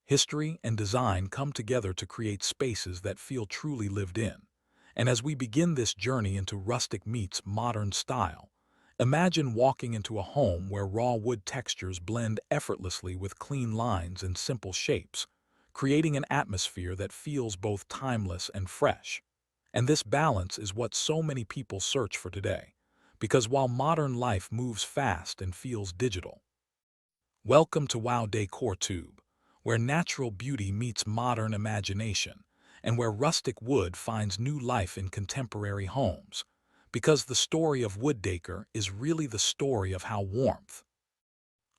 history, and design come together to create spaces that feel truly lived in. And as we begin this journey into rustic meets modern style, imagine walking into a home where raw wood textures blend effortlessly with clean lines and simple shapes, creating an atmosphere that feels both timeless and fresh. And this balance is what so many people search for today, because while modern life moves fast and feels digital, welcome to WOW Decor Tube, where natural beauty meets modern imagination, and where rustic wood finds new life in contemporary homes. Because the story of wood decor is really the story of how warmth.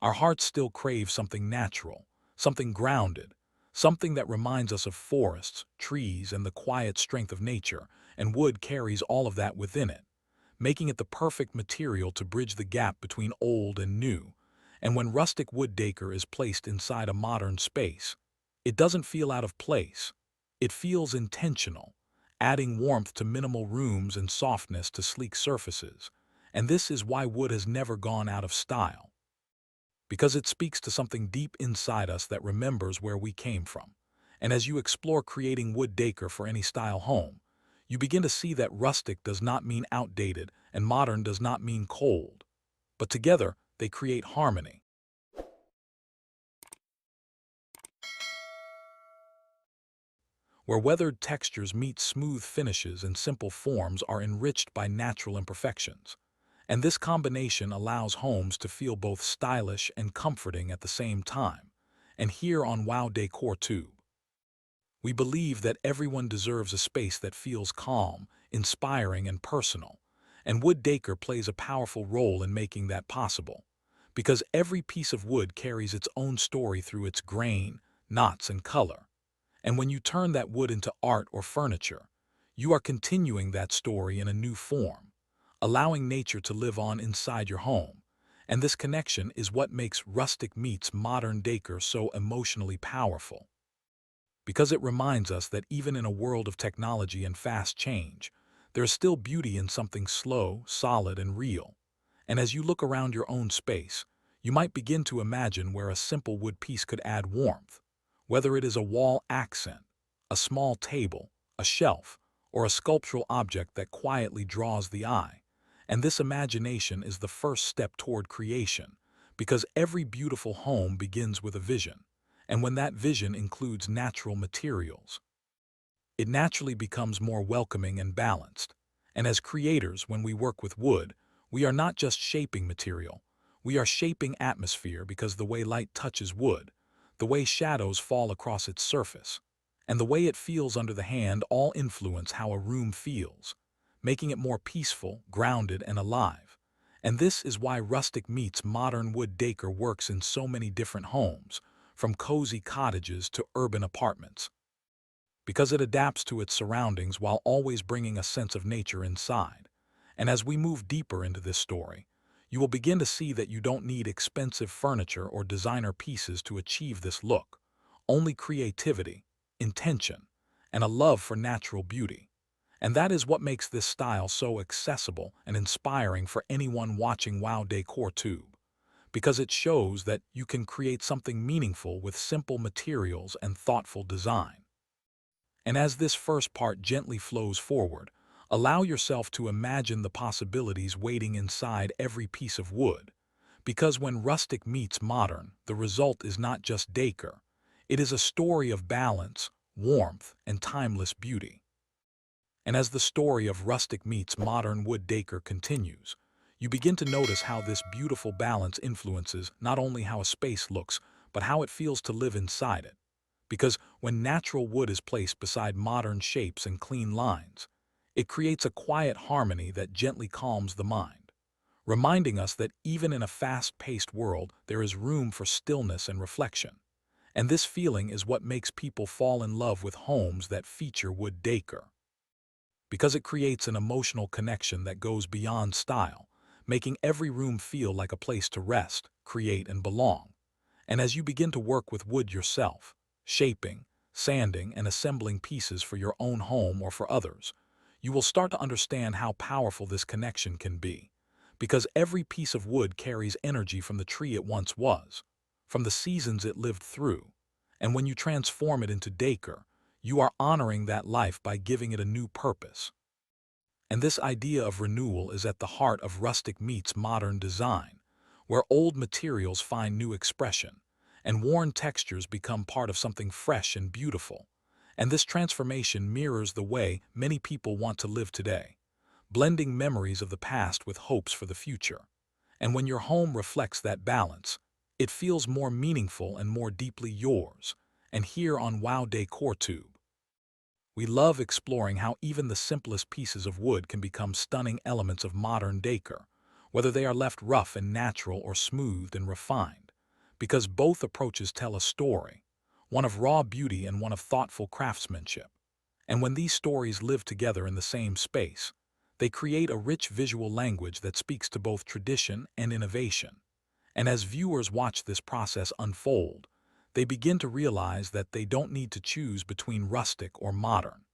Our hearts still crave something natural, something grounded, something that reminds us of forests, trees, and the quiet strength of nature, and wood carries all of that within it, making it the perfect material to bridge the gap between old and new. And when rustic wood decor is placed inside a modern space, it doesn't feel out of place. It feels intentional, adding warmth to minimal rooms and softness to sleek surfaces. And this is why wood has never gone out of style, because it speaks to something deep inside us that remembers where we came from. And as you explore creating wood decor for any style home, you begin to see that rustic does not mean outdated and modern does not mean cold, but together they create harmony, where weathered textures meet smooth finishes and simple forms are enriched by natural imperfections. And this combination allows homes to feel both stylish and comforting at the same time. And here on WOW Decor Tube, we believe that everyone deserves a space that feels calm, inspiring, and personal. And wood decor plays a powerful role in making that possible, because every piece of wood carries its own story through its grain, knots, and color. And when you turn that wood into art or furniture, you are continuing that story in a new form, allowing nature to live on inside your home. And this connection is what makes rustic meets modern decor so emotionally powerful, because it reminds us that even in a world of technology and fast change, there is still beauty in something slow, solid, and real. And as you look around your own space, you might begin to imagine where a simple wood piece could add warmth, whether it is a wall accent, a small table, a shelf, or a sculptural object that quietly draws the eye. And this imagination is the first step toward creation, because every beautiful home begins with a vision. And when that vision includes natural materials, it naturally becomes more welcoming and balanced. And as creators, when we work with wood, we are not just shaping material, we are shaping atmosphere, because the way light touches wood, the way shadows fall across its surface, and the way it feels under the hand all influence how a room feels, making it more peaceful, grounded, and alive. And this is why rustic meets modern wood decor works in so many different homes, from cozy cottages to urban apartments, because it adapts to its surroundings while always bringing a sense of nature inside. And as we move deeper into this story, you will begin to see that you don't need expensive furniture or designer pieces to achieve this look. Only creativity, intention, and a love for natural beauty. And that is what makes this style so accessible and inspiring for anyone watching WOW Decor Tube, because it shows that you can create something meaningful with simple materials and thoughtful design. And as this first part gently flows forward, allow yourself to imagine the possibilities waiting inside every piece of wood. Because when rustic meets modern, the result is not just decor. It is a story of balance, warmth, and timeless beauty. And as the story of rustic meets modern wood decor continues, you begin to notice how this beautiful balance influences not only how a space looks, but how it feels to live inside it. Because when natural wood is placed beside modern shapes and clean lines, it creates a quiet harmony that gently calms the mind, reminding us that even in a fast-paced world, there is room for stillness and reflection. And this feeling is what makes people fall in love with homes that feature wood decor, because it creates an emotional connection that goes beyond style, making every room feel like a place to rest, create, and belong. And as you begin to work with wood yourself, shaping, sanding, and assembling pieces for your own home or for others, you will start to understand how powerful this connection can be, because every piece of wood carries energy from the tree it once was, from the seasons it lived through, And when you transform it into decor, you are honoring that life by giving it a new purpose. And this idea of renewal is at the heart of rustic meets modern design, where old materials find new expression, and worn textures become part of something fresh and beautiful. And this transformation mirrors the way many people want to live today, blending memories of the past with hopes for the future. And when your home reflects that balance, it feels more meaningful and more deeply yours. And here on WOW Decor Tube, we love exploring how even the simplest pieces of wood can become stunning elements of modern decor, whether they are left rough and natural or smoothed and refined, because both approaches tell a story, one of raw beauty and one of thoughtful craftsmanship. And when these stories live together in the same space, they create a rich visual language that speaks to both tradition and innovation. And as viewers watch this process unfold, they begin to realize that they don't need to choose between rustic or modern,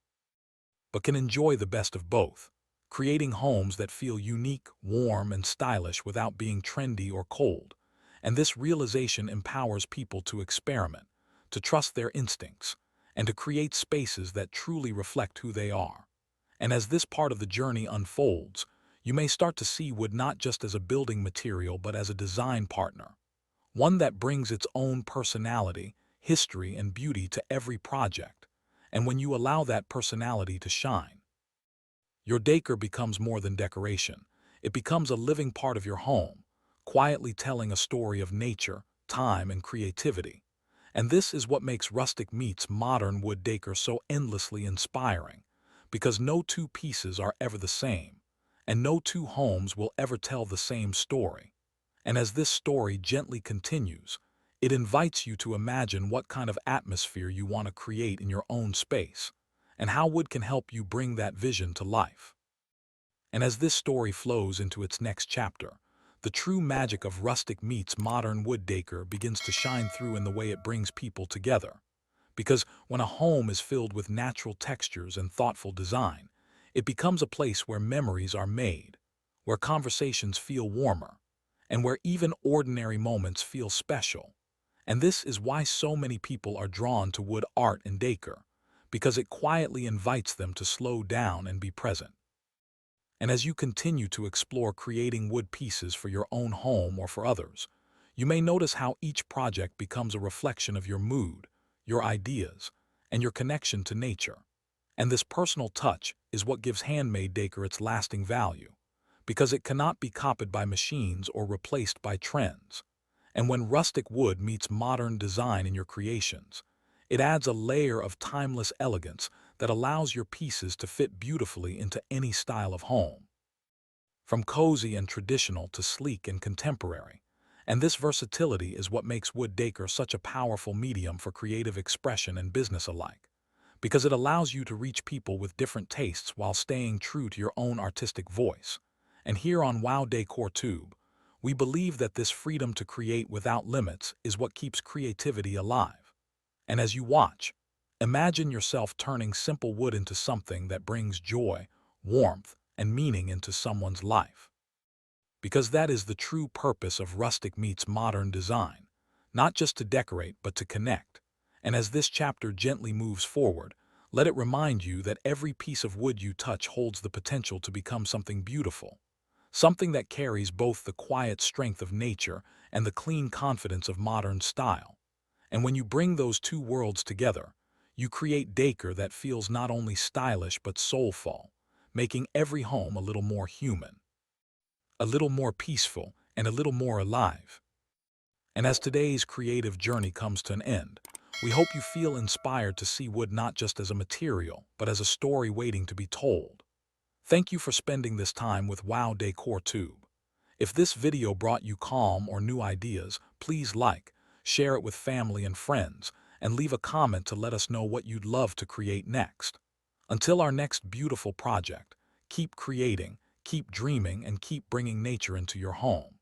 but can enjoy the best of both, creating homes that feel unique, warm, and stylish without being trendy or cold. And this realization empowers people to experiment, to trust their instincts, and to create spaces that truly reflect who they are. And as this part of the journey unfolds, you may start to see wood not just as a building material but as a design partner, one that brings its own personality, history, and beauty to every project. And when you allow that personality to shine, your decor becomes more than decoration. It becomes a living part of your home, quietly telling a story of nature, time, and creativity. And this is what makes rustic meets modern wood decor so endlessly inspiring, because no two pieces are ever the same, and no two homes will ever tell the same story. And as this story gently continues, it invites you to imagine what kind of atmosphere you want to create in your own space, and how wood can help you bring that vision to life. And as this story flows into its next chapter, the true magic of rustic meets modern wood decor begins to shine through in the way it brings people together. Because when a home is filled with natural textures and thoughtful design, it becomes a place where memories are made, where conversations feel warmer, and where even ordinary moments feel special. And this is why so many people are drawn to wood art and decor, because it quietly invites them to slow down and be present. And as you continue to explore creating wood pieces for your own home or for others, you may notice how each project becomes a reflection of your mood, your ideas, and your connection to nature. And this personal touch is what gives handmade decor its lasting value, because it cannot be copied by machines or replaced by trends. And when rustic wood meets modern design in your creations, it adds a layer of timeless elegance that allows your pieces to fit beautifully into any style of home, from cozy and traditional to sleek and contemporary. And this versatility is what makes wood decor such a powerful medium for creative expression and business alike, because it allows you to reach people with different tastes while staying true to your own artistic voice. And here on WOW Decor Tube, we believe that this freedom to create without limits is what keeps creativity alive. And as you watch, imagine yourself turning simple wood into something that brings joy, warmth, and meaning into someone's life. Because that is the true purpose of rustic meets modern design, not just to decorate but to connect. And as this chapter gently moves forward, let it remind you that every piece of wood you touch holds the potential to become something beautiful, something that carries both the quiet strength of nature and the clean confidence of modern style. And when you bring those two worlds together, you create decor that feels not only stylish but soulful, making every home a little more human, a little more peaceful, and a little more alive. And as today's creative journey comes to an end, we hope you feel inspired to see wood not just as a material, but as a story waiting to be told. Thank you for spending this time with WOW Decor Tube. If this video brought you calm or new ideas, please like, share it with family and friends, and leave a comment to let us know what you'd love to create next. Until our next beautiful project, keep creating, keep dreaming, and keep bringing nature into your home.